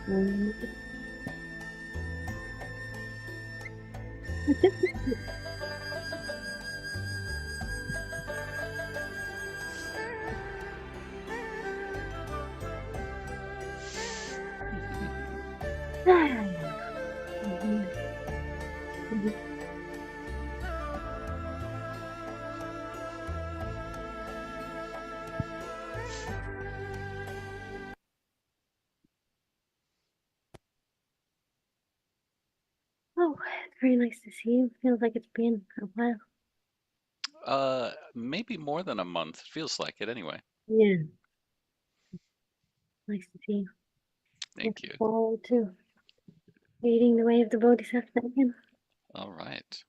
Um, Oh, it's very nice to see you. Feels like it's been a while. Maybe more than a month. Feels like it anyway. Yeah, nice to see you. Thank Looking you. forward to reading The Way of the Bodhisattva again. All right.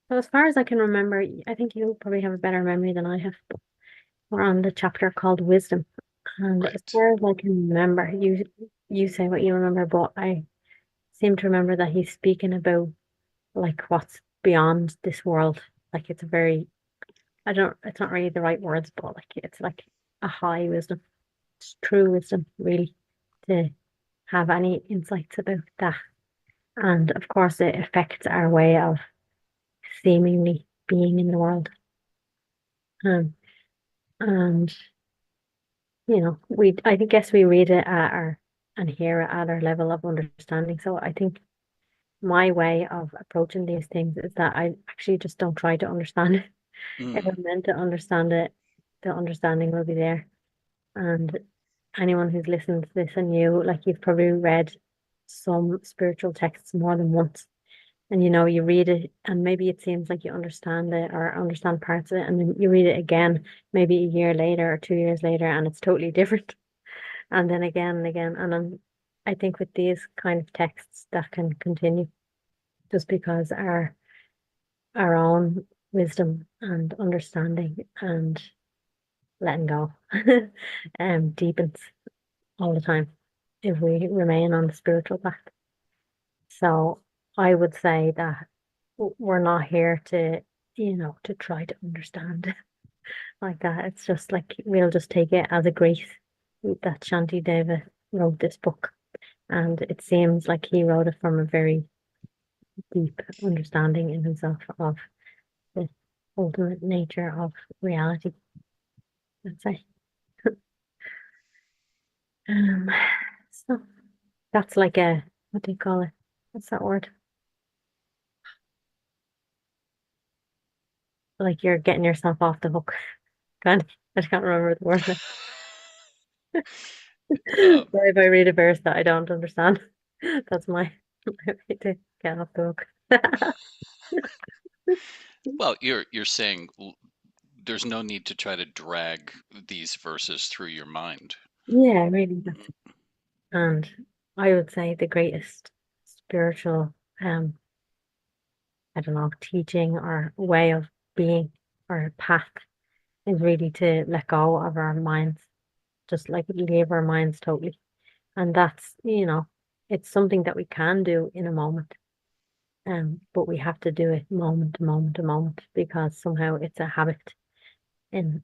So as far as I can remember, I think you probably have a better memory than I have. We're on the chapter called Wisdom. And as Right. far as I can remember, you say what you remember, but I seem to remember that he's speaking about like what's beyond this world. Like it's a very, I don't, it's not really the right words, but like it's like a high wisdom. It's true wisdom, really, to have any insights about that. And of course, it affects our way of seemingly being in the world. Um, and I guess we read it at our and hear it at our level of understanding. So I think my way of approaching these things is that I actually just don't try to understand it. If Mm, I'm meant to understand it, the understanding will be there. And anyone who's listened to this and like you've probably read some spiritual texts more than once. And you read it and maybe it seems like you understand it or understand parts of it, and then you read it again, maybe a year later or 2 years later, and it's totally different. And then again and again. And I think with these kind of texts that can continue just because our own wisdom and understanding and letting go deepens all the time if we remain on the spiritual path. So I would say that we're not here to try to understand like that. It's just like we'll just take it as a grace that Shanti Deva wrote this book. And it seems like he wrote it from a very deep understanding in himself of the ultimate nature of reality, I'd say. Um, so that's like what do you call it? What's that word? Like you're getting yourself off the hook. Kind of, I can't remember the word now. um, Or if I read a verse that I don't understand, that's my way to get off the hook. well, you're saying there's no need to try to drag these verses through your mind. Yeah, really, that's Mm, it. And I would say the greatest spiritual, I don't know, teaching or way of being or path is really to let go of our minds, just like leave our minds totally. And it's something that we can do in a moment. But we have to do it moment to moment to moment because somehow it's a habit in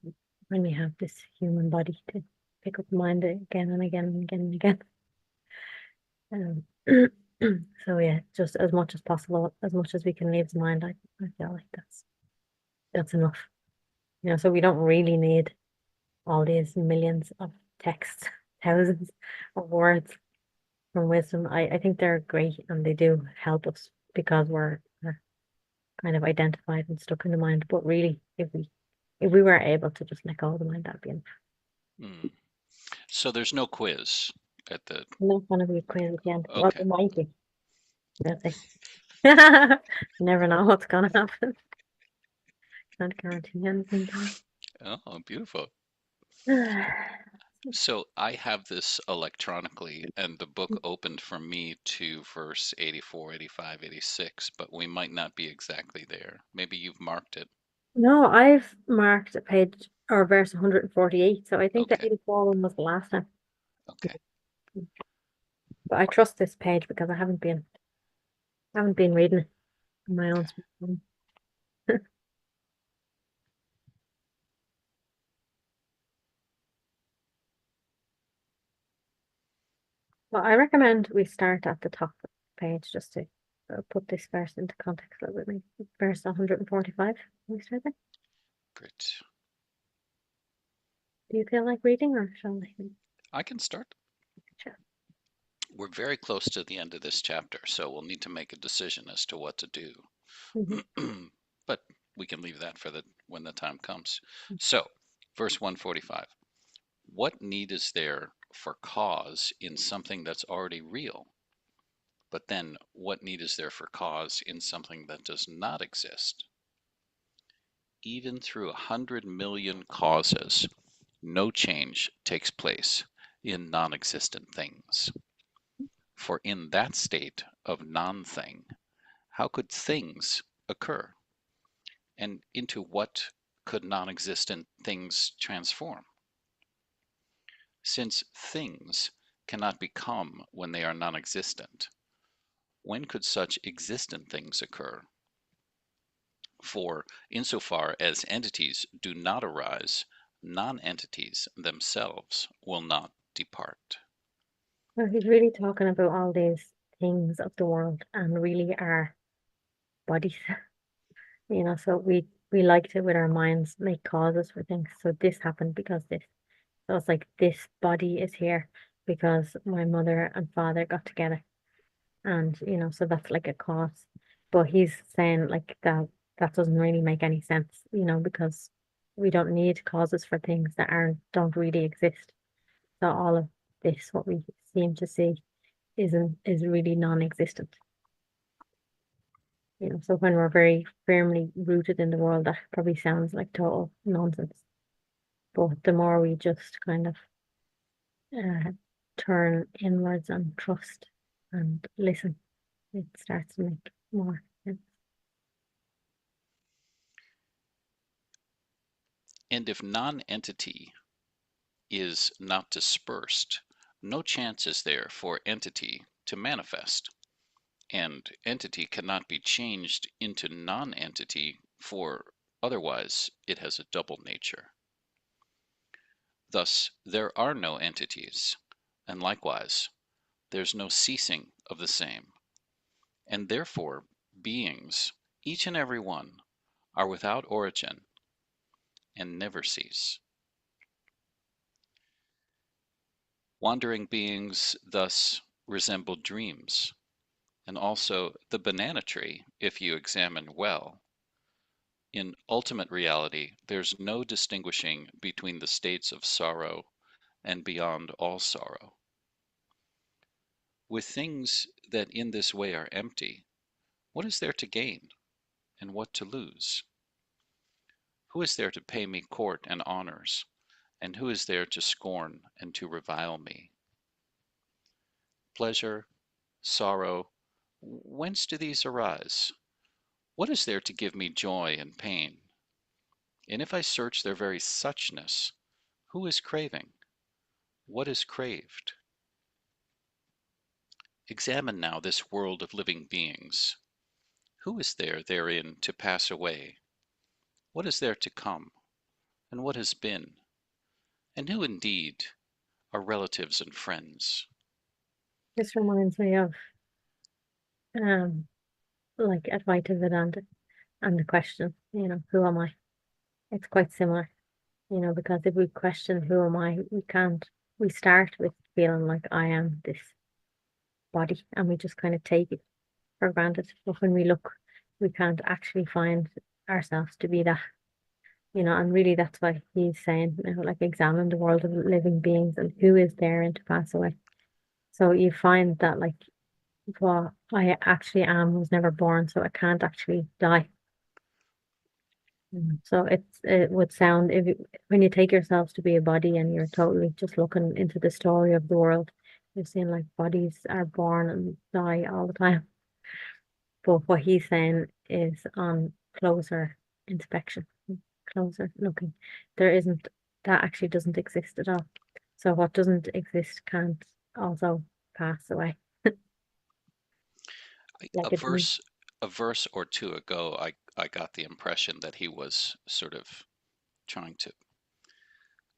when we have this human body to pick up the mind again and again and again and again. Um, so yeah, just as much as possible, as much as we can leave the mind, I feel like that's enough. So we don't really need all these millions of texts, thousands of words from wisdom. I think they're great and they do help us because we're kind of identified and stuck in the mind. But really, if we were able to just let go of the mind, that'd be enough. mm. So there's no quiz at the. Not gonna be a quiz at the end. Well, Okay. it might be. We'll see. You never know what's gonna happen. Can't guarantee anything. Oh, beautiful. Though. So I have this electronically, and the book opened for me to verse 84, 85, 86, but we might not be exactly there. Maybe you've marked it. No, I've marked a page or verse 148, so I think the Okay. 84 one was the last time. Okay. But I trust this page because I haven't been reading it on my own. Smartphone. Well, I recommend we start at the top of the page just to put this verse into context a little bit. Maybe verse 145. We start there. Great. Do you feel like reading or shall I? I can start. Sure. We're very close to the end of this chapter, so we'll need to make a decision as to what to do. Mhm. But we can leave that for the when the time comes. So, verse 145. What need is there for cause in something that's already real? But then, what need is there for cause in something that does not exist? Even through 100 million causes, no change takes place in non existent things. For in that state of non thing, how could things occur? And into what could non existent things transform? Since things cannot become when they are non existent, when could such existent things occur? For insofar as entities do not arise, non entities themselves will not depart. Well, he's really talking about all these things of the world and really our bodies. So we like to with our minds make causes for things. So this happened because this. So it's like this body is here because my mother and father got together. And so that's like a cause. But he's saying like that doesn't really make any sense, because we don't need causes for things that aren't don't really exist. So all of this, what we seem to see, is really non-existent. So when we're very firmly rooted in the world, that probably sounds like total nonsense. But the more we just kind of uh, turn inwards and trust and listen, it starts to make more sense. And if non entity is not dispersed, no chance is there for entity to manifest. And entity cannot be changed into non entity, for otherwise it has a double nature. Thus, there are no entities, and likewise, there's no ceasing of the same. And therefore, beings, each and every one, are without origin and never cease. Wandering beings thus resemble dreams, and also the banana tree, if you examine well. In ultimate reality, there's no distinguishing between the states of sorrow and beyond all sorrow. With things that in this way are empty, what is there to gain and what to lose? Who is there to pay me court and honors, and who is there to scorn and to revile me? Pleasure, sorrow, whence do these arise? What is there to give me joy and pain? And if I search their very suchness, who is craving? What is craved? Examine now this world of living beings. Who is there therein to pass away? What is there to come? And what has been? And who indeed are relatives and friends? This reminds me of um like Advaita Vedanta and the question, who am I? It's quite similar, because if we question who am I, we start with feeling like I am this body and we just kind of take it for granted. But when we look, we can't actually find ourselves to be that, and really that's why he's saying, like examine the world of living beings and who is therein to pass away. So you find that like what I actually am was never born, so I can't actually die. So it would sound when you take yourselves to be a body and you're totally just looking into the story of the world, you're seeing like bodies are born and die all the time. But what he's saying is on closer inspection, closer looking, there isn't that actually doesn't exist at all. So what doesn't exist can't also pass away A like it didn't. verse or two ago, I got the impression that he was sort of trying to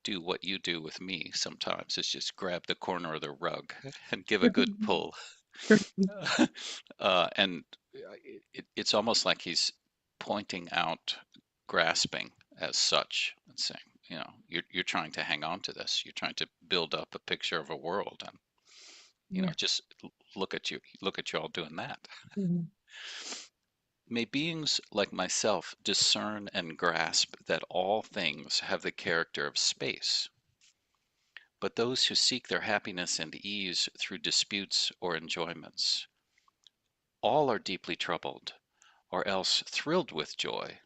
do what you do with me sometimes, is just grab the corner of the rug and give a good pull. And it's almost like he's pointing out grasping as such and saying, you're trying to hang on to this. You're trying to build up a picture of a world, and Yeah. just look at you all doing that. Mhm. May beings like myself discern and grasp that all things have the character of space, but those who seek their happiness and ease through disputes or enjoyments, all are deeply troubled, or else thrilled with joy.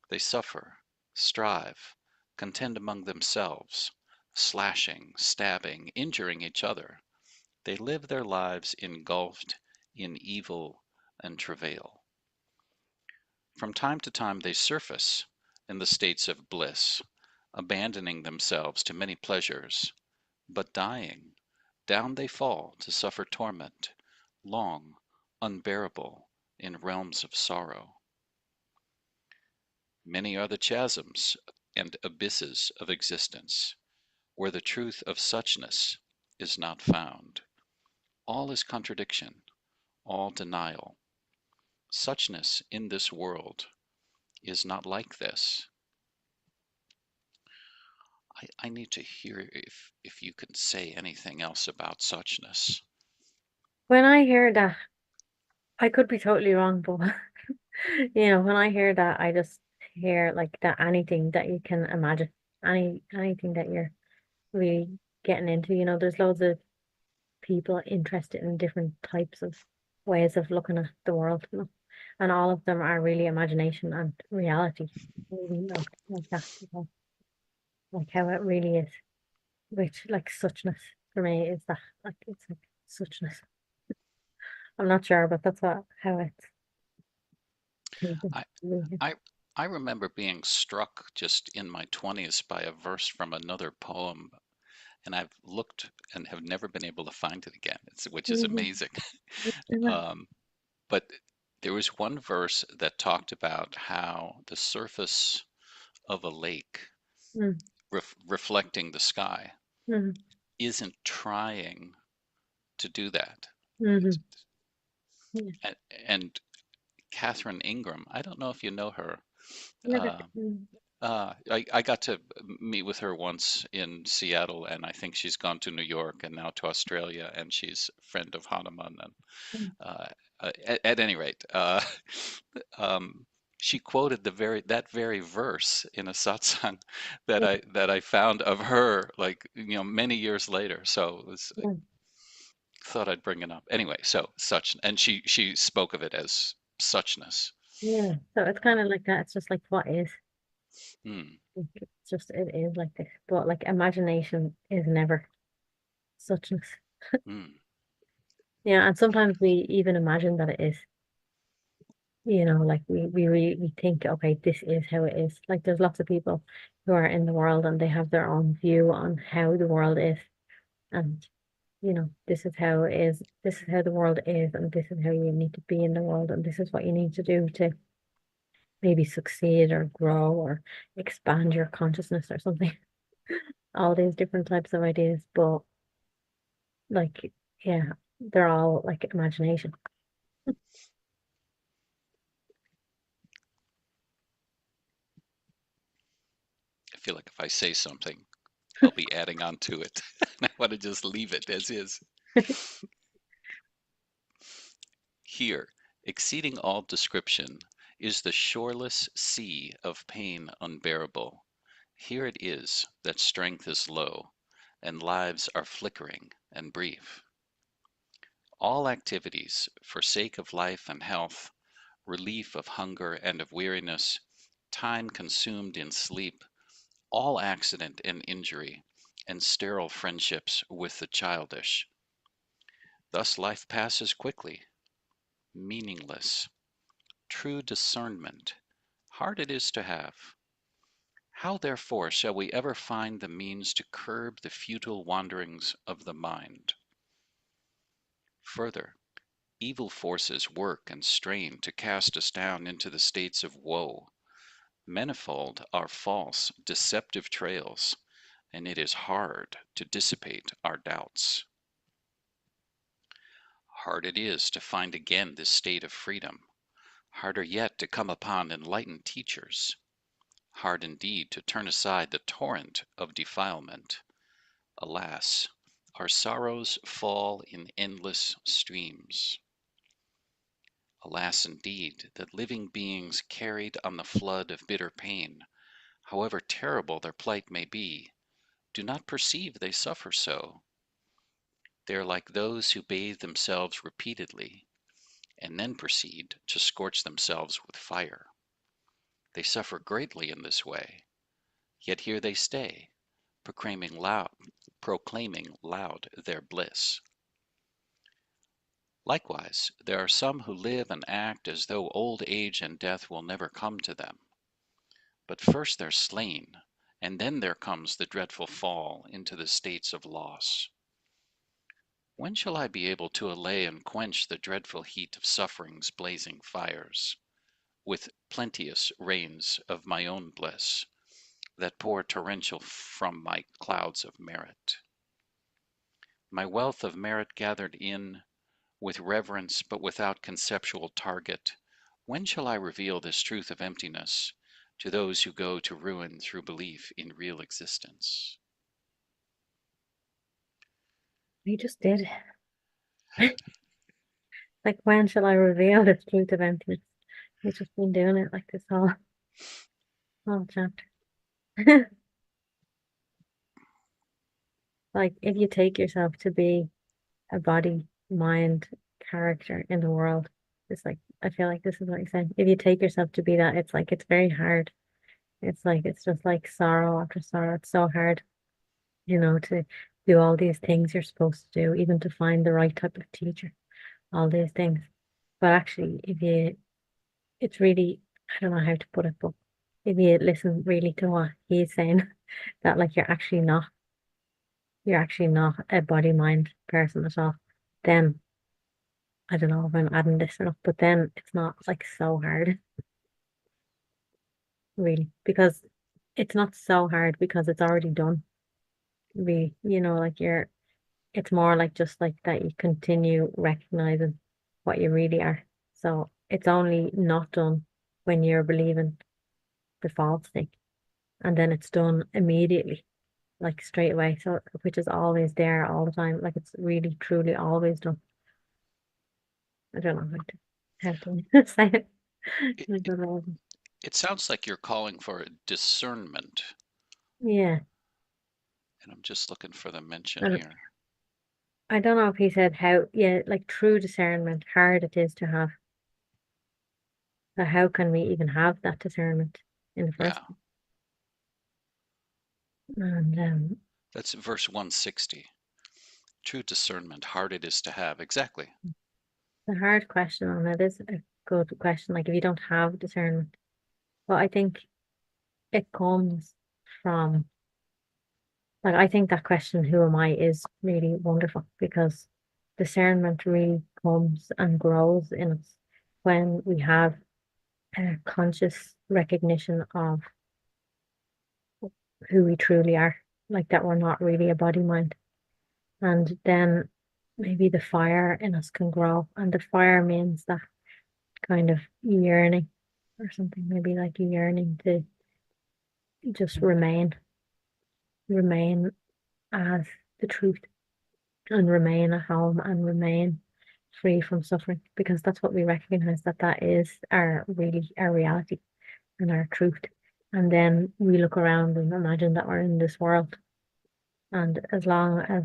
They suffer, strive, contend among themselves, slashing, stabbing, injuring each other. They live their lives engulfed in evil and travail. From time to time they surface in the states of bliss, abandoning themselves to many pleasures, but dying, down they fall to suffer torment, long, unbearable, in realms of sorrow. Many are the chasms and abysses of existence, where the truth of suchness is not found. All is contradiction, all denial. Suchness in this world is not like this. I need to hear if you can say anything else about suchness. When I hear that, I could be totally wrong, but when I hear that, I just hear like that anything that you can imagine, anything that you're really getting into. There's loads of people interested in different types of ways of looking at the world. And all of them are really imagination and reality, really like that, like how it really is. Which like suchness for me is that like it's like suchness. I'm not sure, but that's how it's taken. I I I remember being struck just in my 20s by a verse from another poem, and I've looked and have never been able to find it again, which is Mhm. amazing. Mhm. Um, but there was one verse that talked about how the surface of a lake reflecting the sky Mhm. isn't trying to do that. Mhm. Yeah. And, and Catherine Ingram, I don't know if you know her. Never. Uh, I got to meet with her once in Seattle, and I think she's gone to New York and now to Australia, and she's a friend of Hanuman. And Mhm. uh, at any rate, um, she quoted that very verse in a satsang Yeah. that I found of her, like many years later. So I Yeah. thought I'd bring it up anyway. So such, and she spoke of it as suchness. Yeah. So it's kind of like that. It's just like what is. Hmm. Like, it's just it is like this. But like imagination is never suchness. Hmm. Yeah, and sometimes we even imagine that it is. Like we think, okay, this is how it is. Like there's lots of people who are in the world and they have their own view on how the world is. And this is how it is, this is how the world is, and this is how you need to be in the world, and this is what you need to do to maybe succeed or grow or expand your consciousness or something. All these different types of ideas, but like, yeah, they're all like imagination. I feel like if I say something, I'll be adding on to it. I want to just leave it as is. Here, exceeding all description, is the shoreless sea of pain unbearable. Here it is that strength is low, and lives are flickering and brief. All activities for sake of life and health, relief of hunger and of weariness, time consumed in sleep, all accident and injury, and sterile friendships with the childish. Thus life passes quickly, meaningless. True discernment, hard it is to have. How therefore shall we ever find the means to curb the futile wanderings of the mind? Further, evil forces work and strain to cast us down into the states of woe. Manifold are false, deceptive trails, and it is hard to dissipate our doubts. Hard it is to find again this state of freedom, harder yet to come upon enlightened teachers, hard indeed to turn aside the torrent of defilement. Alas, our sorrows fall in endless streams. Alas indeed, that living beings carried on the flood of bitter pain, however terrible their plight may be, do not perceive they suffer so. They are like those who bathe themselves repeatedly, and then proceed to scorch themselves with fire. They suffer greatly in this way, yet here they stay, proclaiming loud their bliss. Likewise, there are some who live and act as though old age and death will never come to them. But first they're slain, and then there comes the dreadful fall into the states of loss. When shall I be able to allay and quench the dreadful heat of suffering's blazing fires, with plenteous rains of my own bliss, that pour torrential from my clouds of merit? My wealth of merit gathered in, with reverence but without conceptual target, when shall I reveal this truth of emptiness to those who go to ruin through belief in real existence? You just did. Like, when shall I reveal this truth of emptiness? He's just been doing it like this whole chapter. Like, if you take yourself to be a body, mind, character in the world, it's like, I feel like this is what you're saying. If you take yourself to be that, it's like, it's very hard. It's like, it's just like sorrow after sorrow. It's so hard, to do all these things you're supposed to do, even to find the right type of teacher, all these things. But actually, it's really, I don't know how to put it, but if you listen really to what he's saying, that like you're actually not a body mind person at all, then I don't know if I'm adding this or not, but then it's not like so hard, really, because it's not so hard because it's already done. Really, like it's more like just like that you continue recognizing what you really are. So it's only not done when you're believing the false thing, and then it's done immediately, like straight away. So which is always there all the time. Like it's really truly always done. I don't know how to say it. It, I it, don't know. it sounds like you're calling for discernment, Yeah. and I'm just looking for the mention And here. I don't know if he said how, yeah, like true discernment, hard it is to have. But how can we even have that discernment in the Yeah, first place? And that's verse 160. True discernment, hard it is to have. Exactly. the hard question on it is a good question. Like if you don't have discernment, well, I think it comes from, like, I think that question, who am I, is really wonderful because discernment really comes and grows in us when we have a conscious recognition of who we truly are, like that we're not really a body mind. And then maybe the fire in us can grow. And the fire means that kind of yearning or something, maybe like yearning to just remain as the truth and remain at home and remain free from suffering because that's what we recognize, that is our reality and our truth. And then we look around and imagine that we're in this world. And as long as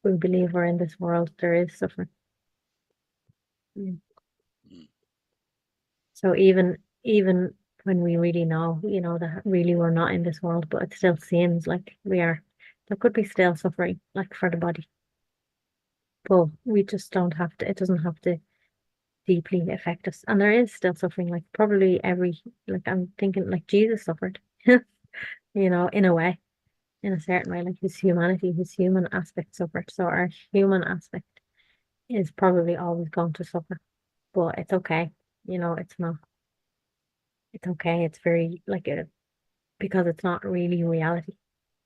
we believe we're in this world, there is suffering. Mm. Mm. So even when we really know, that really we're not in this world, but it still seems like we are, there could be still suffering, like for the body. But we just don't have to, it doesn't have to deeply affect us. And there is still suffering, like probably like I'm thinking like Jesus suffered, in a way, in a certain way, like his humanity, his human aspect suffered. So our human aspect is probably always going to suffer, but it's okay. It's not, it's okay. It's very like because it's not really reality.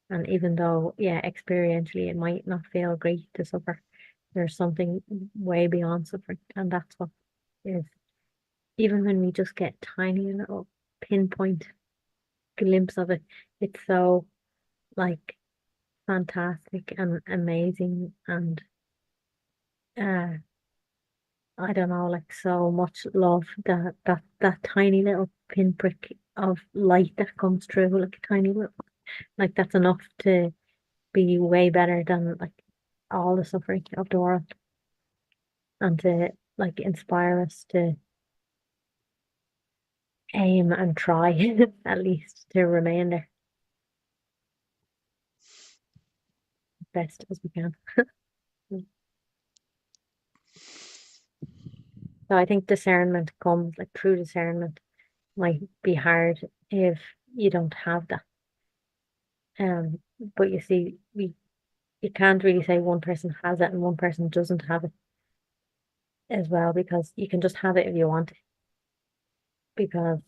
And even though, yeah, experientially it might not feel great to suffer, there's something way beyond suffering. And that's what is, even when we just get tiny little pinpoint glimpse of it, it's so like fantastic and amazing and uh I don't know, like so much love that tiny little pinprick of light that comes through, like a tiny little, like that's enough to be way better than like all the suffering of the world and to like inspire us to aim and try at least to remain there best as we can. So I think discernment comes like true discernment might be hard if you don't have that. But you see, you can't really say one person has it and one person doesn't have it as well because you can just have it if you want it because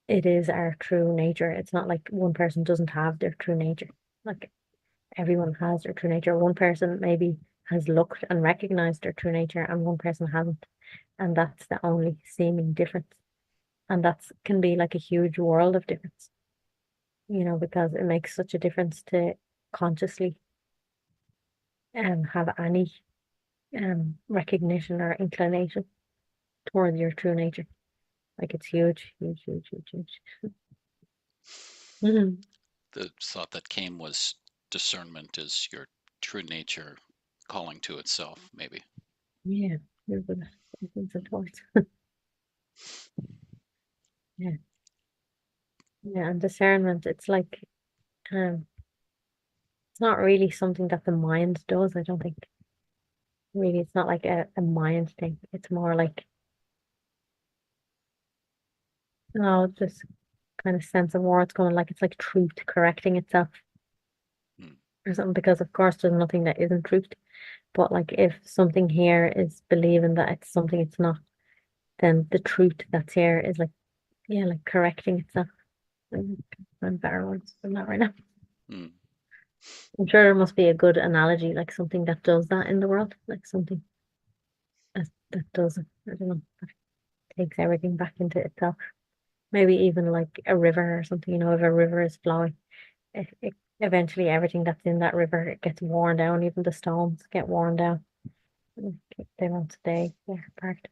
it is our true nature. It's not like one person doesn't have their true nature. Like everyone has their true nature. One person maybe has looked and recognized their true nature and one person hasn't. And that's the only seeming difference. And that's can be like a huge world of difference, because it makes such a difference to consciously have any recognition or inclination towards your true nature. Like it's huge, huge, huge, huge, huge. Mhm. The thought that came was discernment is your true nature calling to itself, maybe. Yeah, you're good at things and towards. Yeah, yeah, and discernment, it's like it's not really something that the mind does, I don't think. Really, it's not like a mind thing. It's more like, just kind of sense of where it's going, like it's like truth correcting itself Hmm. or something, because of course there's nothing that isn't truth. But like if something here is believing that it's something it's not, then the truth that's here is like, yeah, like correcting itself. I'm better words than that right now. Hmm. I'm sure there must be a good analogy, like something that does that in the world, like something that does it. I don't know, that takes everything back into itself. Maybe even like a river or something, if a river is flowing, eventually everything that's in that river it gets worn down, even the stones get worn down. Like, they won't stay there parked.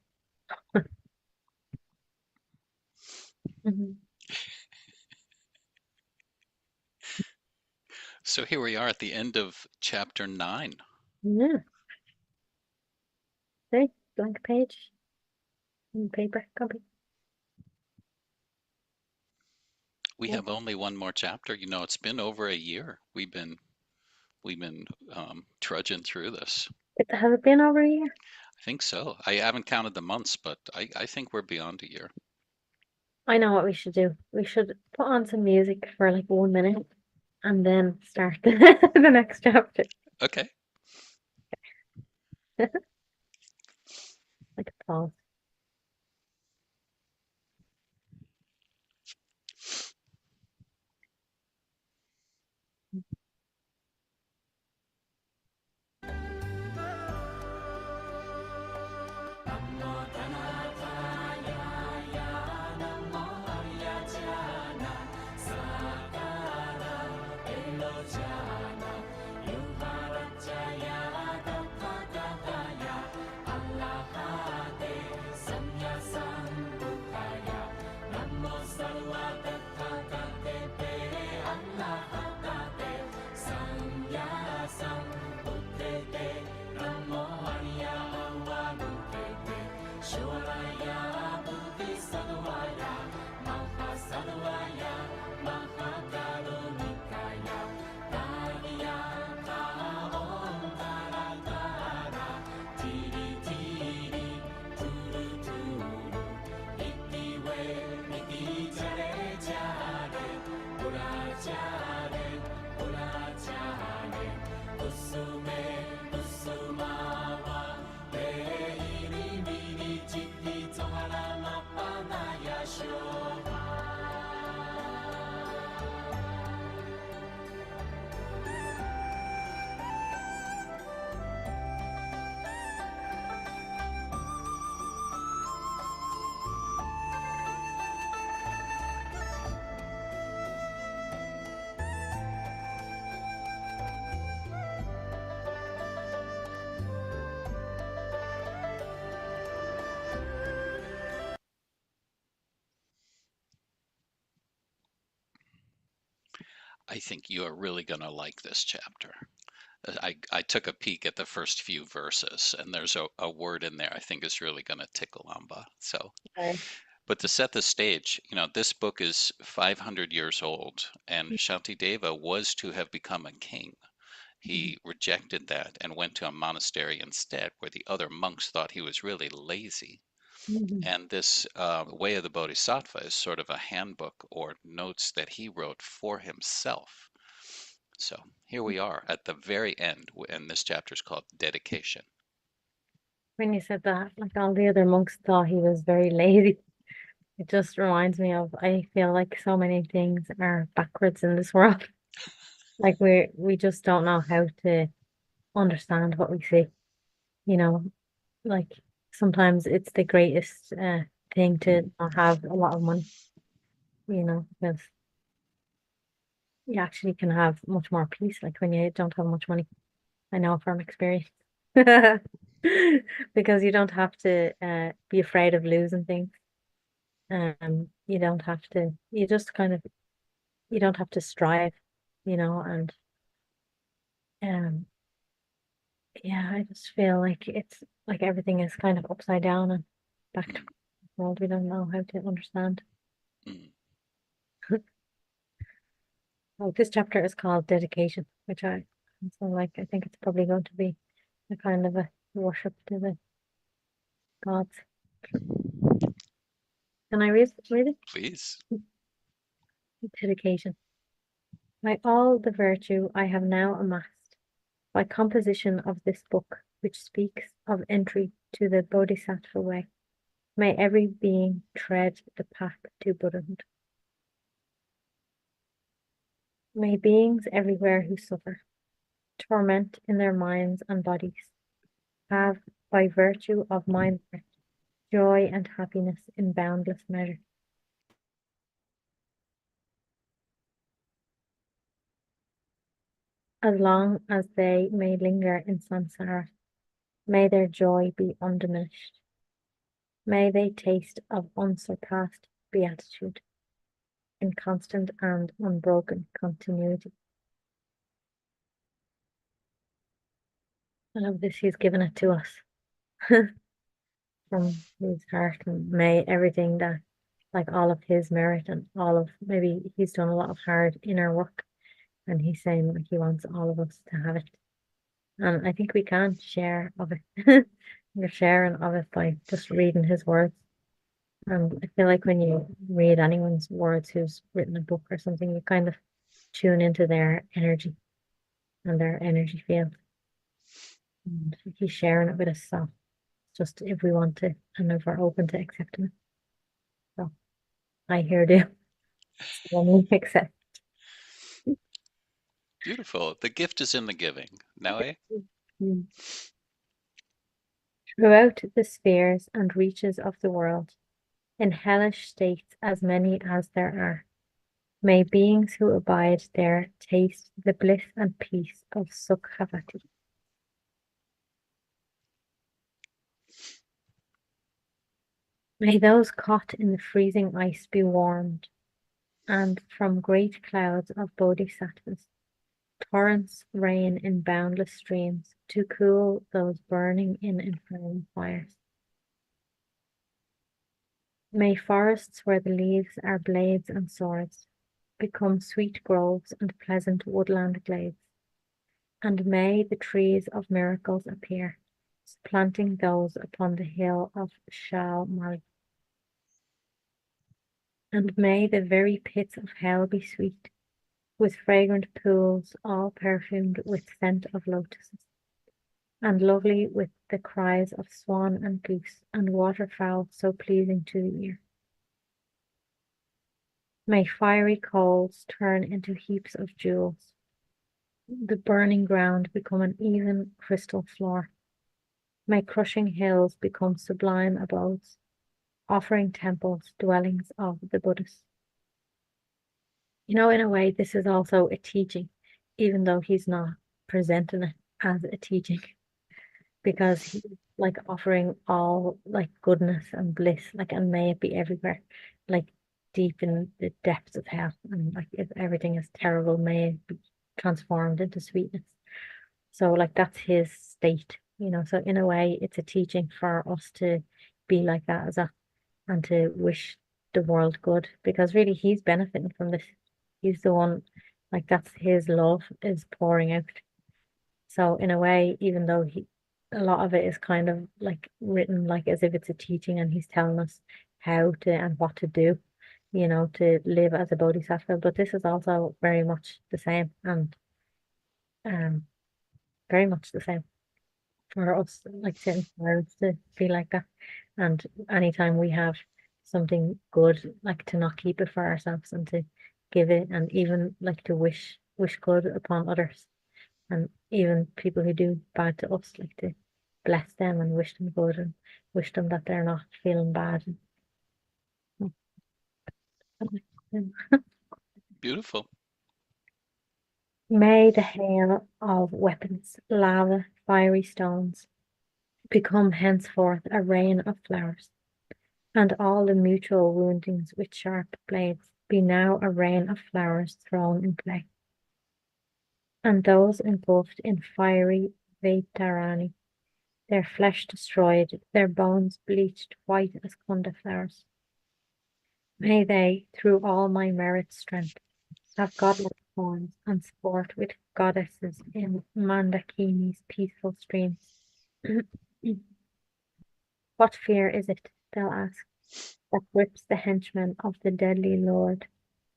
Mhm. So here we are at the end of chapter 9. Yeah, see, blank page and paper copy. We Yeah. have only one more chapter. It's been over a year. We've been trudging through this. Has it been over a year? I think so. I haven't counted the months, but I think we're beyond a year. I know what we should do. We should put on some music for like 1 minute and then start the next chapter. Okay. Like a pause. I think you are really going to like this chapter. I took a peek at the first few verses, and there's a word in there I think is really going to tickle Amba. So, Right. but to set the stage, this book is 500 years old, and Shantideva was to have become a king. Mhm. He rejected that and went to a monastery instead, where the other monks thought he was really lazy. Mhm. And this Way of the Bodhisattva is sort of a handbook or notes that he wrote for himself. So here we are at the very end, and this chapter is called Dedication. When you said that, like all the other monks thought he was very lazy. It just reminds me of, I feel like so many things are backwards in this world. Like we just don't know how to understand what we see, you know, like sometimes it's the greatest thing to not have a lot of money, because you actually can have much more peace like when you don't have much money. I know from experience. Because you don't have to be afraid of losing things. You don't have to, you just kind of, you don't have to strive, and um, yeah, I just feel like it's like everything is kind of upside down and back to Mm, the world we don't know how to understand. mm, Oh, this chapter is called Dedication, which so like I think it's probably going to be a kind of a worship to the gods. Can I read it? please. Dedication. By all the virtue I have now amassed, by composition of this book, which speaks of entry to the Bodhisattva way, may every being tread the path to Buddhahood. May beings everywhere who suffer torment in their minds and bodies have, by virtue of my merit, joy and happiness in boundless measure. As long as they may linger in samsara, may their joy be undiminished. May they taste of unsurpassed beatitude in constant and unbroken continuity. And of this, he's given it to us from his heart, and may everything that, like all of his merit and all of, maybe he's done a lot of hard inner work, and he's saying like he wants all of us to have it. And I think we can share of it. We're sharing of it by just reading his words. And I feel like when you read anyone's words who's written a book or something, you kind of tune into their energy and their energy field. And he's sharing it with us. So just if we want to and if we're open to accepting it. So I hear do. So when we accept. Beautiful. The gift is in the giving. Now, eh? Mm. Throughout the spheres and reaches of the world, in hellish states as many as there are, may beings who abide there taste the bliss and peace of Sukhavati. May those caught in the freezing ice be warmed, and from great clouds of bodhisattvas, torrents rain in boundless streams to cool those burning in infernal fires. May forests where the leaves are blades and swords become sweet groves and pleasant woodland glades, and may the trees of miracles appear, supplanting those upon the hill of Shalmali. And may the very pits of hell be sweet, with fragrant pools all perfumed with scent of lotuses, and lovely with the cries of swan and goose, and waterfowl so pleasing to the ear. May fiery coals turn into heaps of jewels, the burning ground become an even crystal floor. May crushing hills become sublime abodes, offering temples, dwellings of the Buddhas. In a way, this is also a teaching, even though he's not presenting it as a teaching, because he's like offering all like goodness and bliss, like, and may it be everywhere. Like, deep in the depths of hell, and like if everything is terrible, may it be transformed into sweetness. So like that's his state, you know. So in a way, it's a teaching for us to be like that as well, and to wish the world good, because really he's benefiting from this. He's the one, like that's his love is pouring out. So in a way, even though a lot of it is kind of like written like as if it's a teaching and he's telling us how to and what to do, you know, to live as a bodhisattva. But this is also very much the same, and um very much the same for us, like to inspire us to be like that. And anytime we have something good, like to not keep it for ourselves and to give it, and even like to wish good upon others, and even people who do bad to us, like to bless them and wish them good and wish them that they're not feeling bad. And Beautiful. may the hail of weapons, lava, fiery stones become henceforth a rain of flowers, and all the mutual woundings with sharp blades be now a rain of flowers thrown in play, and those engulfed in fiery Vaitarani, their flesh destroyed, their bones bleached white as kunda flowers. May they, through all my merit strength, have godlike forms and sport with goddesses in Mandakini's peaceful streams. What fear is it, they'll ask, that grips the henchmen of the deadly lord,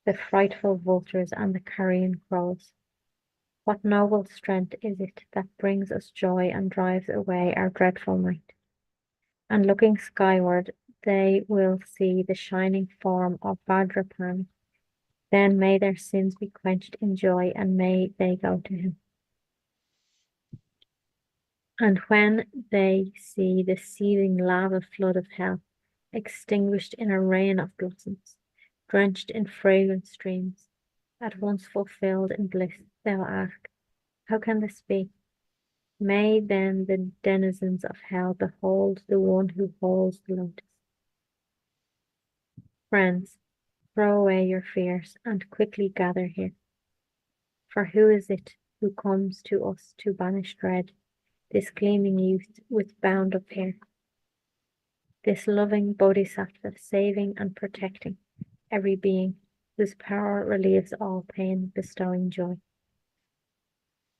the frightful vultures and the carrion crows? What noble strength is it that brings us joy and drives away our dreadful night? And looking skyward, they will see the shining form of Vajrapani. Then may their sins be quenched in joy, and may they go to him. And when they see the seething lava flood of hell, extinguished in a rain of blossoms, drenched in fragrant streams, at once fulfilled in bliss, they'll ask, how can this be? May then the denizens of hell behold the one who holds the lotus. Friends, throw away your fears and quickly gather here. For who is it who comes to us to banish dread, this gleaming youth with bound up hair? This loving bodhisattva, saving and protecting every being, whose power relieves all pain, bestowing joy.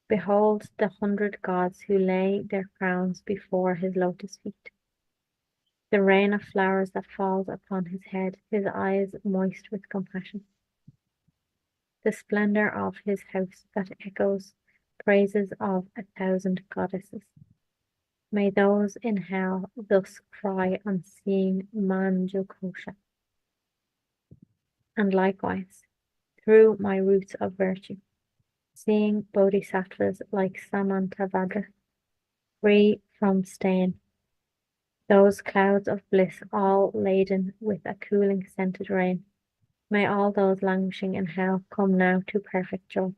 Behold the 100 gods who lay their crowns before his lotus feet. The rain of flowers that falls upon his head, his eyes moist with compassion. The splendor of his house that echoes praises of 1,000 goddesses. May those in hell thus cry on seeing Manjukosha. And likewise, through my roots of virtue, seeing bodhisattvas like Samantavada, free from stain, those clouds of bliss all laden with a cooling scented rain, may all those languishing in hell come now to perfect joy.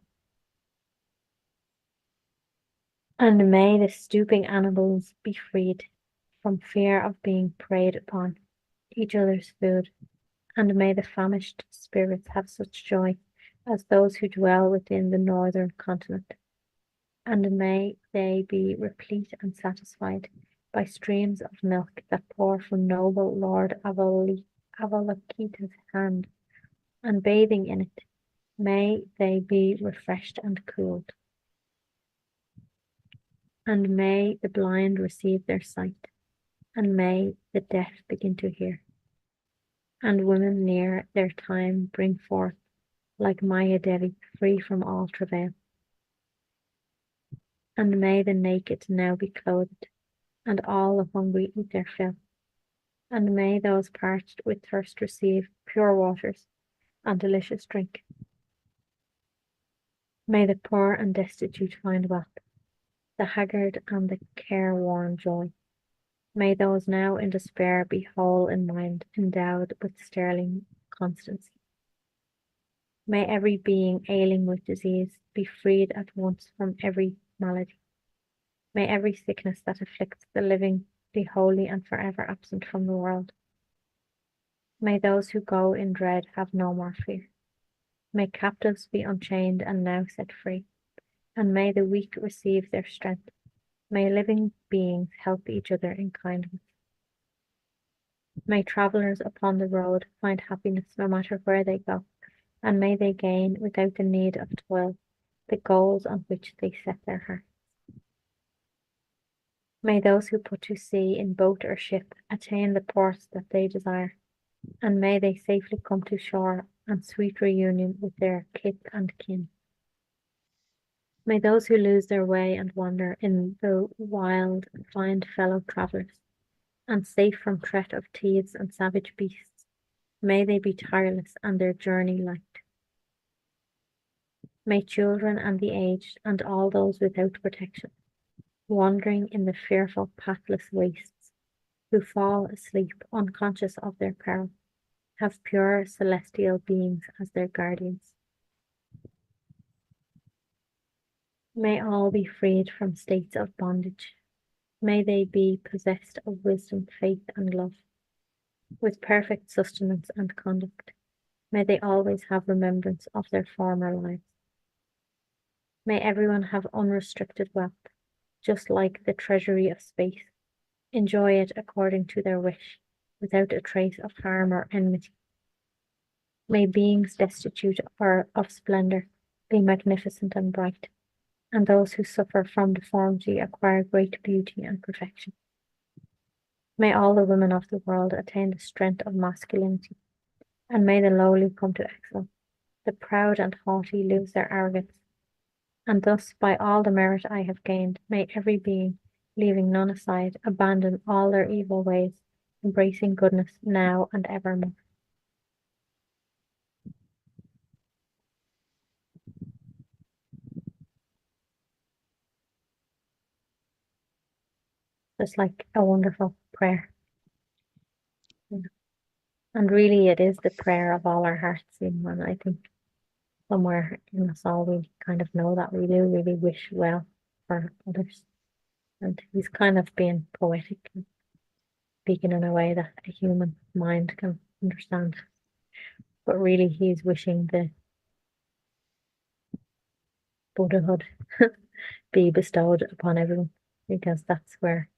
And may the stooping animals be freed from fear of being preyed upon, each other's food, and may the famished spirits have such joy as those who dwell within the northern continent, and may they be replete and satisfied by streams of milk that pour from noble Lord Avalokita's hand, and bathing in it, may they be refreshed and cooled. And may the blind receive their sight, and may the deaf begin to hear, and women near their time bring forth, like Maya Devi, free from all travail. And may the naked now be clothed, and all the hungry eat their fill, and may those parched with thirst receive pure waters and delicious drink. May the poor and destitute find wealth, the haggard and the careworn joy. May those now in despair be whole in mind, endowed with sterling constancy. May every being ailing with disease be freed at once from every malady. May every sickness that afflicts the living be wholly and forever absent from the world. May those who go in dread have no more fear. May captives be unchained and now set free, and may the weak receive their strength. May living beings help each other in kindness. May travelers upon the road find happiness no matter where they go, and may they gain, without the need of toil, the goals on which they set their hearts. May those who put to sea in boat or ship attain the ports that they desire, and may they safely come to shore and sweet reunion with their kith and kin. May those who lose their way and wander in the wild find fellow travellers, and safe from threat of thieves and savage beasts, may they be tireless and their journey light. May children and the aged and all those without protection, wandering in the fearful pathless wastes, who fall asleep unconscious of their peril, have pure celestial beings as their guardians. May all be freed from states of bondage. May they be possessed of wisdom, faith, and love, with perfect sustenance and conduct. May they always have remembrance of their former lives. May everyone have unrestricted wealth, just like the treasury of space. Enjoy it according to their wish, without a trace of harm or enmity. May beings destitute of splendor be magnificent and bright, and those who suffer from deformity acquire great beauty and perfection. May all the women of the world attain the strength of masculinity, and may the lowly come to excel, the proud and haughty lose their arrogance, and thus by all the merit I have gained, may every being, leaving none aside, abandon all their evil ways, embracing goodness now and evermore. It's like a wonderful prayer. And really, it is the prayer of all our hearts, and I think somewhere in us all we kind of know that we do really wish well for others. And he's kind of being poetic and speaking in a way that a human mind can understand. But really, he's wishing the Buddhahood be bestowed upon everyone, because that's where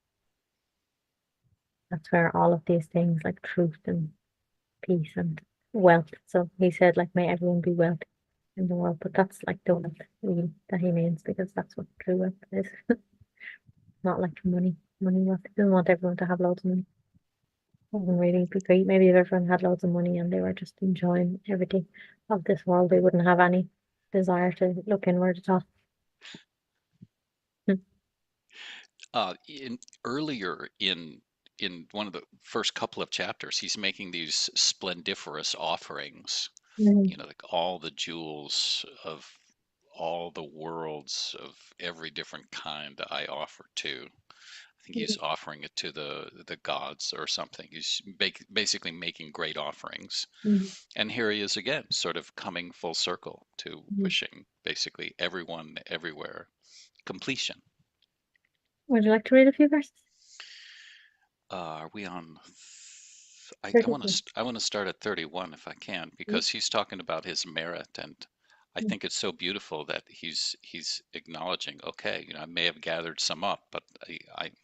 all of these things like truth and peace and wealth. So he said, like, may everyone be wealthy in the world, but that's like the wealth really that he means, because that's what true wealth is. Not like money. Money wealth. He doesn't want everyone to have loads of money. Wouldn't really be great. Maybe if everyone had loads of money and they were just enjoying everything of this world, they wouldn't have any desire to look inward at all. In earlier in one of the first couple of chapters, he's making these splendiferous offerings, Mm, like all the jewels of all the worlds of every different kind that I offer to. I think he's mm, offering it to the gods or something. He's basically making great offerings. mm, And here he is again, sort of coming full circle to mm. wishing basically everyone everywhere completion. Would you like to read a few verses? Are we on? I want 32. to I want to start at 31 if I can, Mm, because he's talking about his merit, and I mm, think it's so beautiful that he's acknowledging, okay, I may have gathered some up, but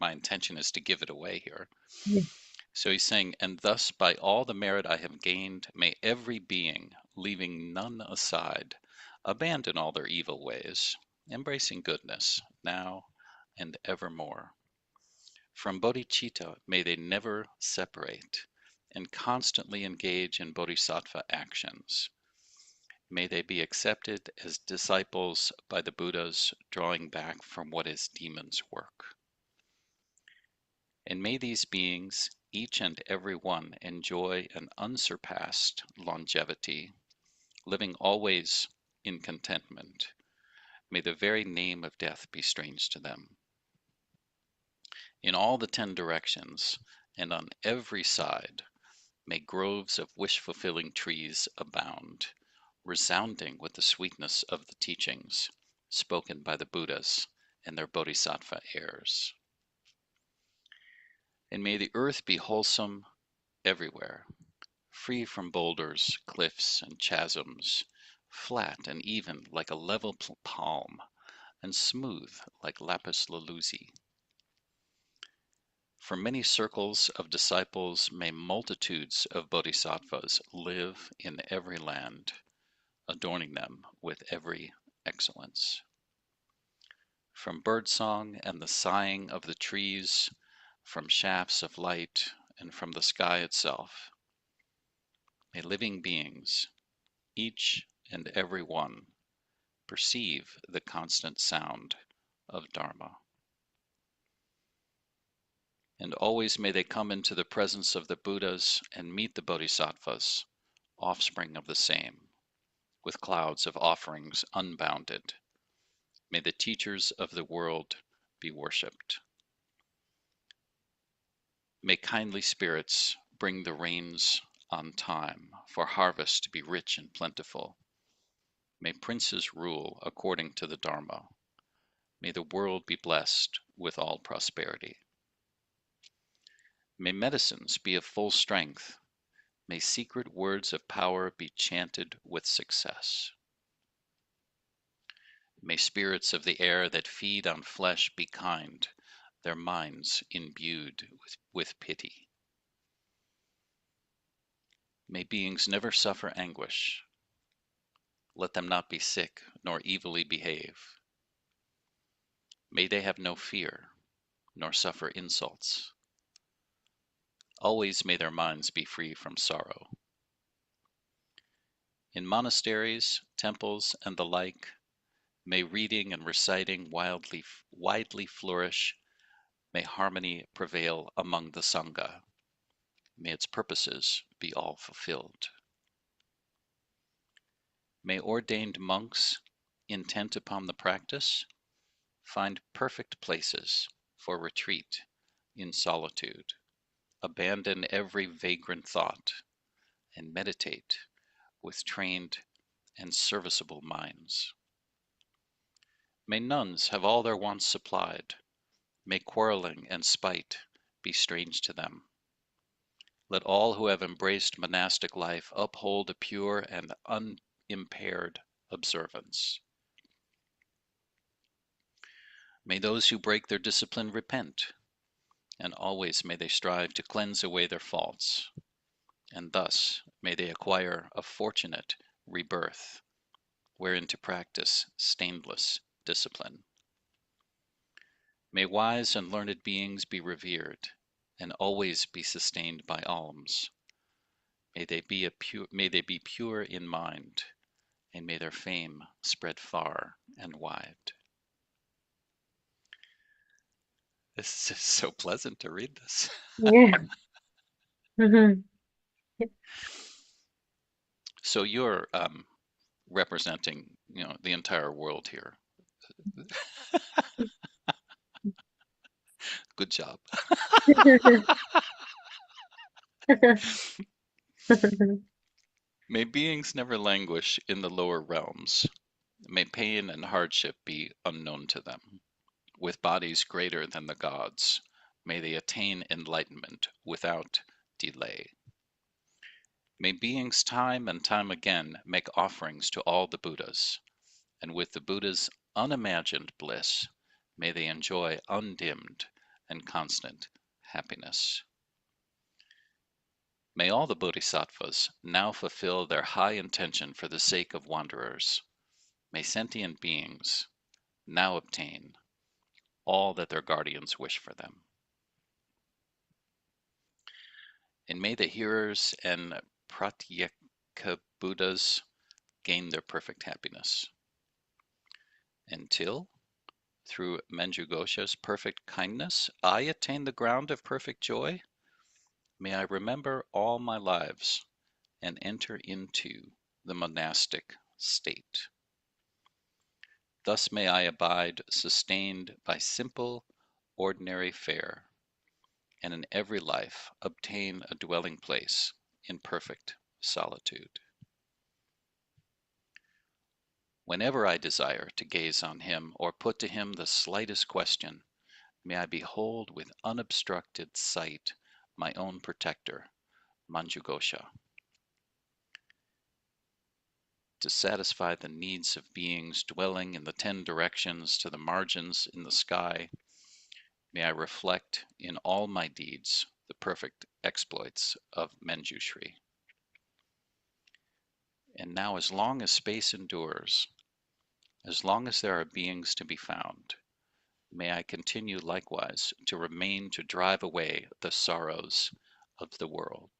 my intention is to give it away here. mm, So he's saying, and thus by all the merit I have gained, may every being, leaving none aside, abandon all their evil ways, embracing goodness now and evermore. From bodhicitta may they never separate, and constantly engage in bodhisattva actions. May they be accepted as disciples by the Buddhas, drawing back from what is demons' work. And may these beings, each and every one, enjoy an unsurpassed longevity, living always in contentment. May the very name of death be strange to them. In all the 10 directions, and on every side, may groves of wish-fulfilling trees abound, resounding with the sweetness of the teachings spoken by the Buddhas and their bodhisattva heirs. And may the earth be wholesome everywhere, free from boulders, cliffs, and chasms, flat and even like a level palm, and smooth like lapis lazuli. For many circles of disciples may multitudes of bodhisattvas live in every land, adorning them with every excellence. From birdsong and the sighing of the trees, from shafts of light, and from the sky itself, may living beings, each and every one, perceive the constant sound of Dharma. And always may they come into the presence of the Buddhas and meet the Bodhisattvas, offspring of the same, with clouds of offerings unbounded. May the teachers of the world be worshipped. May kindly spirits bring the rains on time, for harvest to be rich and plentiful. May princes rule according to the Dharma. May the world be blessed with all prosperity. May medicines be of full strength. May secret words of power be chanted with success. May spirits of the air that feed on flesh be kind, their minds imbued with pity. May beings never suffer anguish. Let them not be sick nor evilly behave. May they have no fear, nor suffer insults. Always may their minds be free from sorrow. In monasteries, temples, and the like, may reading and reciting widely flourish. May harmony prevail among the Sangha. May its purposes be all fulfilled. May ordained monks, intent upon the practice, find perfect places for retreat in solitude, abandon every vagrant thought, and meditate with trained and serviceable minds. May nuns have all their wants supplied. May quarreling and spite be strange to them. Let all who have embraced monastic life uphold a pure and unimpaired observance. May those who break their discipline repent, and always may they strive to cleanse away their faults, and thus may they acquire a fortunate rebirth, wherein to practice stainless discipline. May wise and learned beings be revered, and always be sustained by alms. May they be pure in mind, and may their fame spread far and wide. This is so pleasant to read this. Yeah. Mhm. So you're representing, the entire world here. Good job. May beings never languish in the lower realms. May pain and hardship be unknown to them. With bodies greater than the gods, may they attain enlightenment without delay. May beings time and time again make offerings to all the Buddhas, and with the Buddha's unimagined bliss, may they enjoy undimmed and constant happiness. May all the bodhisattvas now fulfill their high intention for the sake of wanderers. May sentient beings now obtain all that their guardians wish for them. And may the hearers and pratyeka Buddhas gain their perfect happiness. Until, through Manjughosha's perfect kindness, I attain the ground of perfect joy, may I remember all my lives and enter into the monastic state. Thus may I abide sustained by simple, ordinary fare, and in every life obtain a dwelling place in perfect solitude. Whenever I desire to gaze on him or put to him the slightest question, may I behold with unobstructed sight my own protector, Manjughosha. to satisfy the needs of beings dwelling in the 10 directions to the margins in the sky. May I reflect in all my deeds the perfect exploits of Manjushri. And now, as long as space endures, as long as there are beings to be found, may I continue likewise to remain to drive away the sorrows of the world.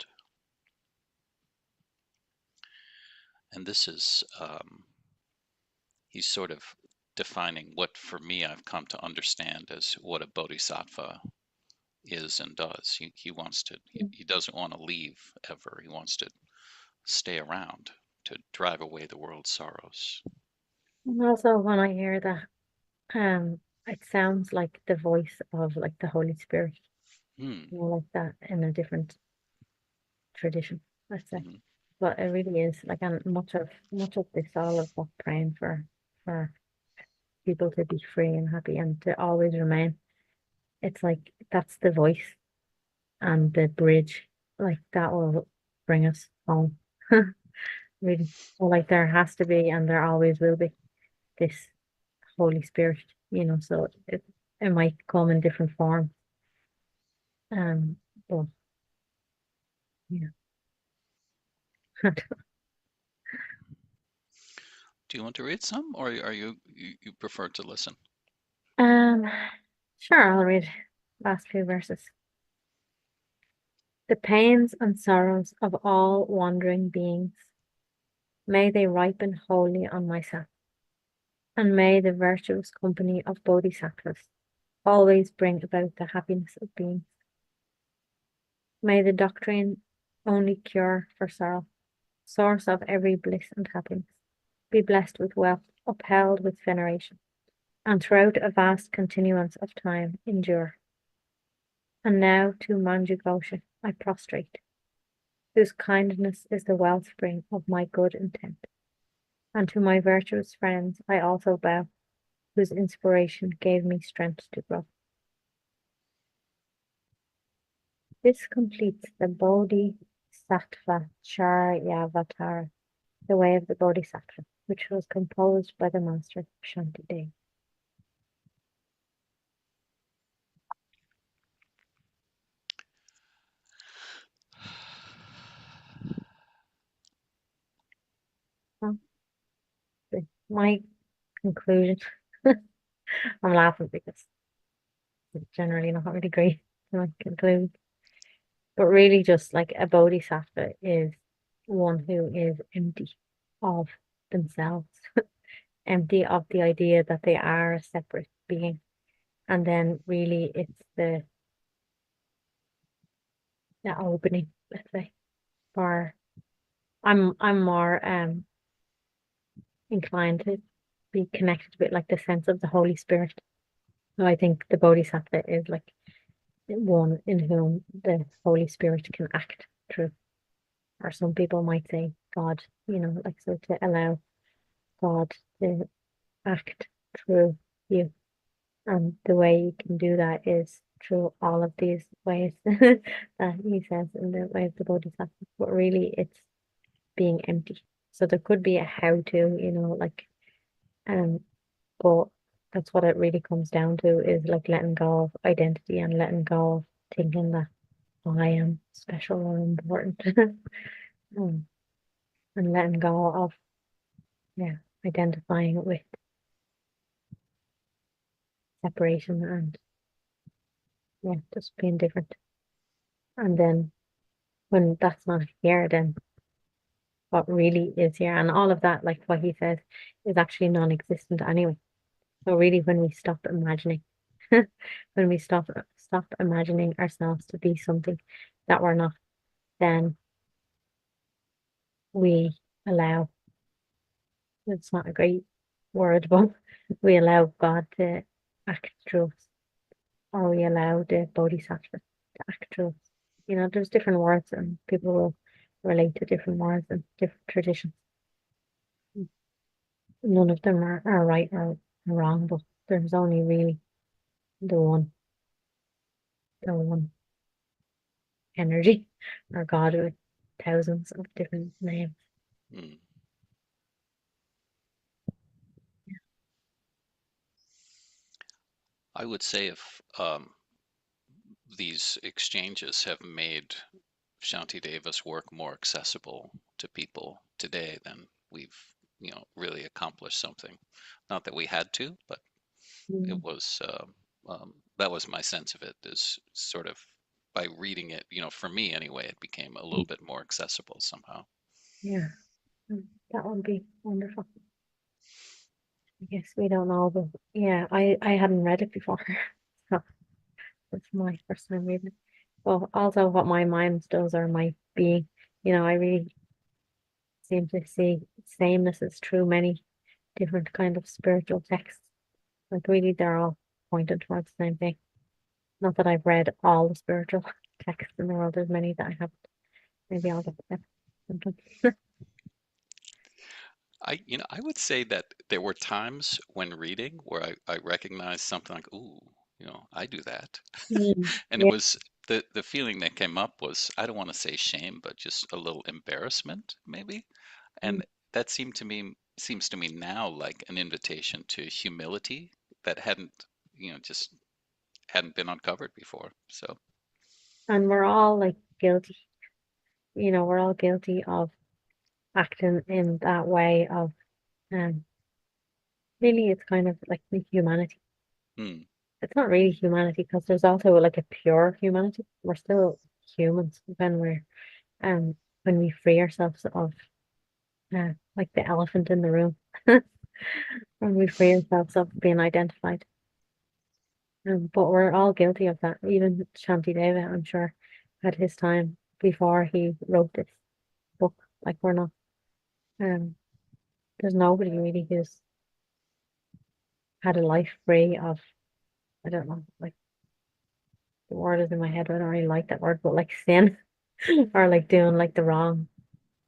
And this is, he's sort of defining what, for me, I've come to understand as what a bodhisattva is and does. He wants to, he doesn't want to leave ever. He wants to stay around to drive away the world's sorrows. And also when I hear that, it sounds like the voice of like the Holy Spirit, Hmm. like that in a different tradition, let's say. Mhm. But it really is like, and much of this, all of that praying for people to be free and happy and to always remain. It's like that's the voice and the bridge, like that will bring us home. Really. So like there has to be and there always will be this Holy Spirit, so it might come in different forms. But yeah. Do you want to read some, or are you prefer to listen? Um, sure, I'll read last few verses. The pains and sorrows of all wandering beings, may they ripen wholly on myself, and may the virtuous company of bodhisattvas always bring about the happiness of beings. May the doctrine only cure for sorrow, source of every bliss and happiness, be blessed with wealth, upheld with veneration, and throughout a vast continuance of time endure. And now to Manjughosha I prostrate, whose kindness is the wellspring of my good intent. And to my virtuous friends I also bow, whose inspiration gave me strength to grow. This completes the Bodhisattva Charyavatara, the way of the Bodhisattva, which was composed by the master Shantidev. Well, my conclusion, I'm laughing because it's generally not really great to conclude, but really just like a Bodhisattva is one who is empty of themselves, empty of the idea that they are a separate being. And then really it's the opening, let's say, for I'm more inclined to be connected with like the sense of the Holy Spirit. So I think the Bodhisattva is like one in whom the Holy Spirit can act through. Or some people might say God, like so to allow God to act through you. And the way you can do that is through all of these ways that he says in the way of the Bodhisattva. But really it's being empty. So there could be a how to, like but that's what it really comes down to is like letting go of identity and letting go of thinking that I am special or important. um, and letting go of identifying with separation and just being different. And then when that's not here, then what really is here and all of that, like what he says, is actually non-existent anyway. So really when we stop imagining, when we stop imagining ourselves to be something that we're not, then we allow, it's not a great word, but we allow God to act through us, or we allow the Bodhisattva to act through us. There's different words and people will relate to different words and different traditions. None of them are right or wrong, but there's only really the one energy or God with thousands of different names. Hmm. I would say if these exchanges have made Shanti Davis work more accessible to people today, then we've, really accomplished something. Not that we had to, but it Mm, was, that was my sense of it, is sort of by reading it, for me anyway, it became a little bit more accessible somehow. yeah, that would be wonderful. I guess we don't know, but yeah, I hadn't read it before, so it's my first time reading it. Well, also what my mind does or my being, I really seem to see samenesses through many different kind of spiritual texts. Like really, they're all pointed towards the same thing. Not that I've read all the spiritual texts in the world. There's many that I haven't. Maybe I'll get them sometime. I would say that there were times when reading where I recognized something like, ooh, I do that. Mm, And it yeah. was the feeling that came up was, I don't want to say shame, but just a little embarrassment, maybe. Mm. And that seems to me now like an invitation to humility that just hadn't been uncovered before. So, And we're all like guilty. We're all guilty of acting in that way of um really it's kind of like the humanity. hmm, It's not really humanity because there's also like a pure humanity. We're still humans when we free ourselves of like the elephant in the room. When we free ourselves of being identified. But we're all guilty of that. Even Shanti Deva, I'm sure, had his time before he wrote this book. Like we're not um there's nobody really who's had a life free of I don't know, like the word is in my head, I don't really like that word, but like sin or like doing like the wrong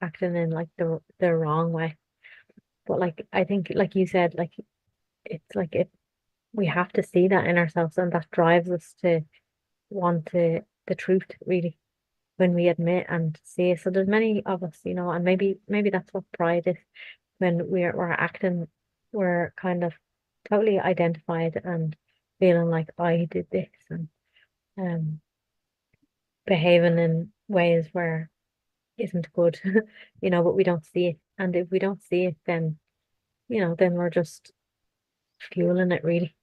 acting in like the wrong way. But like I think like you said, like it's like it we have to see that in ourselves and that drives us to want to the truth really when we admit and see it. So there's many of us, and maybe that's what pride is when we're acting, we're kind of totally identified and feeling like I did this and um behaving in ways where isn't good, but we don't see it. And if we don't see it, then we're just fueling it really.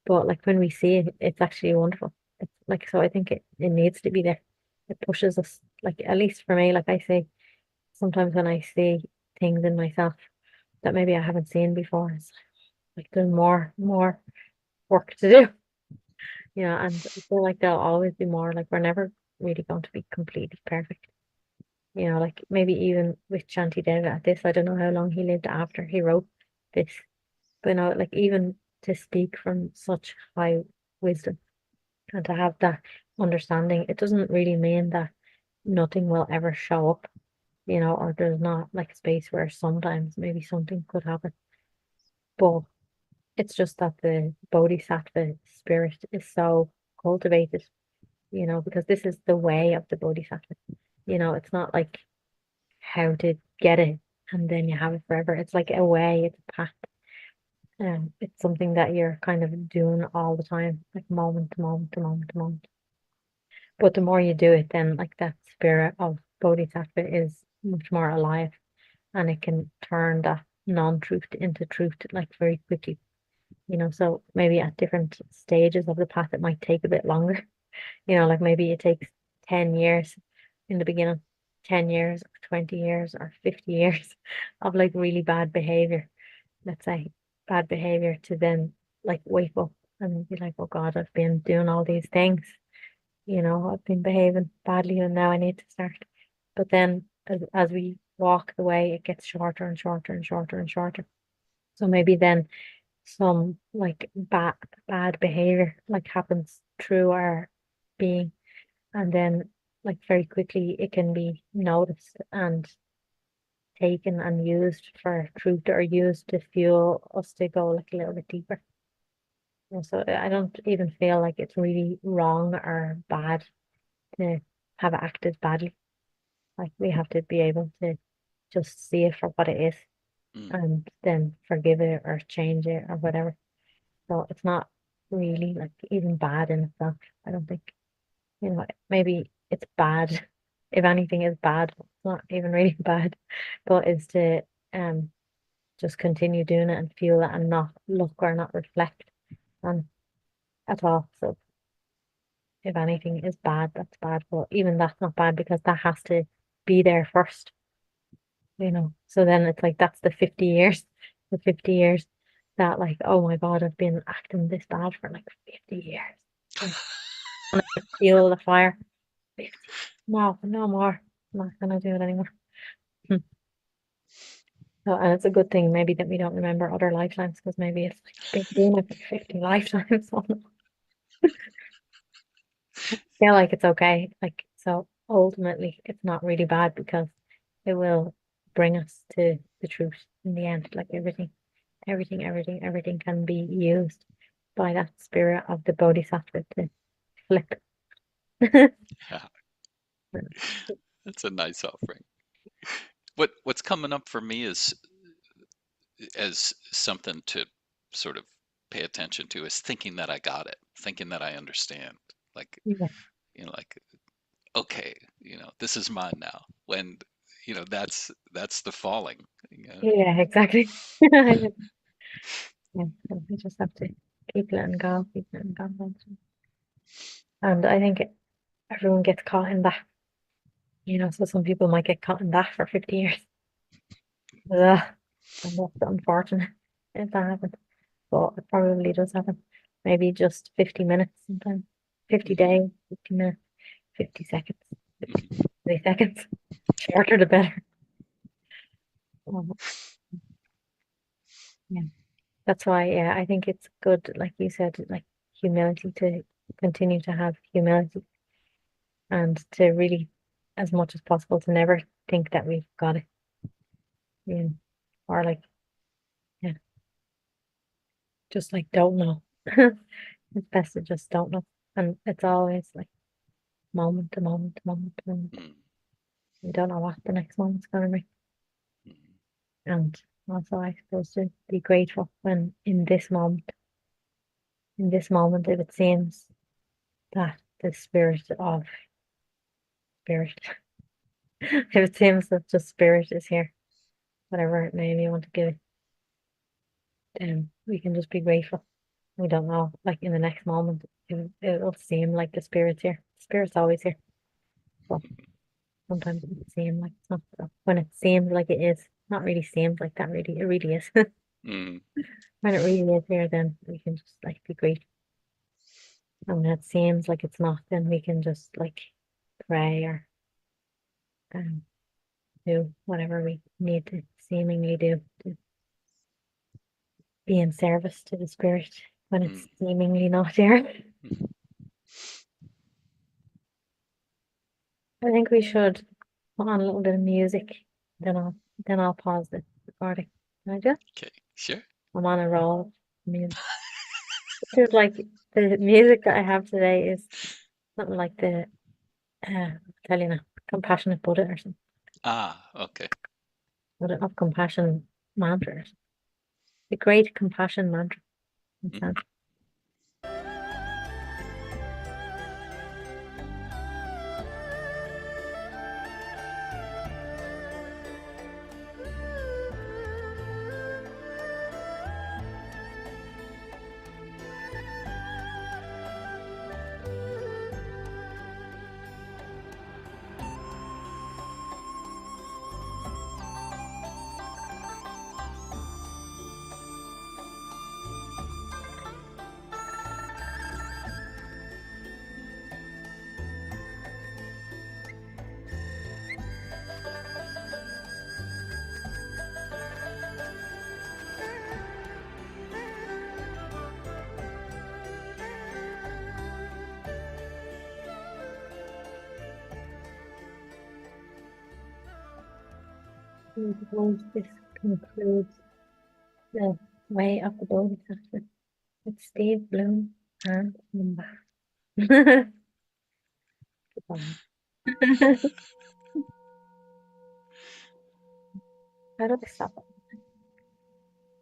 But like when we see it, it's actually wonderful. It's like so I think it needs to be there. It pushes us, like at least for me, like I say, sometimes when I see things in myself that maybe I haven't seen before, it's like there's more work to do, and I feel like there'll always be more, like we're never really going to be completely perfect. Like maybe even with Shanti Deva at this, I don't know how long he lived after he wrote this, but like even to speak from such high wisdom and to have that understanding, it doesn't really mean that nothing will ever show up, or there's not like space where sometimes maybe something could happen. But it's just that the bodhisattva spirit is so cultivated, because this is the way of the bodhisattva. It's not like how to get it and then you have it forever. It's like a way, it's a path. It's something that you're kind of doing all the time, like moment to moment to moment to moment. But the more you do it, then like that spirit of bodhisattva is much more alive and it can turn that non-truth into truth like very quickly. So maybe at different stages of the path, it might take a bit longer. Like maybe it takes 10 years in the beginning, 10 years, or 20 years, or 50 years of like really bad behavior, let's say bad behavior to then like wake up and be like, oh God, I've been doing all these things, I've been behaving badly and now I need to start. But then as we walk the way, it gets shorter and shorter and shorter and shorter. So maybe then some like bad behavior like happens through our being and then like very quickly it can be noticed and taken and used for truth or used to fuel us to go like a little bit deeper. And so I don't even feel like it's really wrong or bad to have acted badly. Like we have to be able to just see it for what it is mm, and then forgive it or change it or whatever. So it's not. really like even bad in itself. I don't think, maybe it's bad. If anything is bad, it's not even really bad, but is to um just continue doing it and feel it and not look or not reflect on at all. So if anything is bad, that's bad. But even that's not bad because that has to be there first, So then it's like that's the 50 years that like, oh my God, I've been acting this bad for like 50 years. And I feel the fire. 50. No, no more. I'm not gonna do it anymore. Hmm. So, and it's a good thing maybe that we don't remember other lifetimes because maybe it's like been doing it for 50 lifetimes. So I feel like it's okay. Like so ultimately it's not really bad because it will bring us to the truth in the end. Like everything can be used by that spirit of the bodhisattva to flip. Yeah, that's a nice offering. What's coming up for me is as something to sort of pay attention to is thinking that I got it, thinking that I understand. Like, Yeah, like, okay, this is mine now. When, that's the falling. You know? yeah, exactly. Yeah, so we just have to keep letting go, keep letting go. And I think everyone gets caught in that, so some people might get caught in that for 50 years. Ugh. And that's unfortunate if that happens. But it probably does happen. Maybe just 50 minutes sometimes. 50 Mhm, days, 50 minutes, 50 seconds, 50 mhm, 30 seconds. Shorter the better. Um, yeah. That's why, yeah, I think it's good, like you said, like humility to continue to have humility and to really, as much as possible, to never think that we've got it, you know, or like, yeah, just like don't know. It's best to just don't know. And it's always like moment to moment to moment to moment. mhm, We don't know what the next moment's gonna be. mhm, And also I suppose to be grateful when in this moment, if it seems that the spirit, if it seems that the spirit is here, whatever name you want to give it, then we can just be grateful. We don't know, like in the next moment, it'll seem like the spirit's here. The spirit's always here. But sometimes it seems like it's not. So when it seems like it is, not really seems like that, really, it really is. mhm, When it really is here, then we can just like be grateful. And when it seems like it's not, then we can just like pray or um, do whatever we need to seemingly do to be in service to the spirit when mhm, it's seemingly not here. mhm. I think we should put on a little bit of music. Then I'll pause the recording. Can I just? Okay, sure. I'm on a roll of music. This is like the music that I have today is something like the I'll tell you now, compassionate Buddha or something. Ah, okay. Buddha of compassion mantra. Or something. The great compassion mantra. It Mhm. sounds I suppose this concludes the way of the Bodhisattva. It's Steve Bloom and Amba. Goodbye. How do I stop it?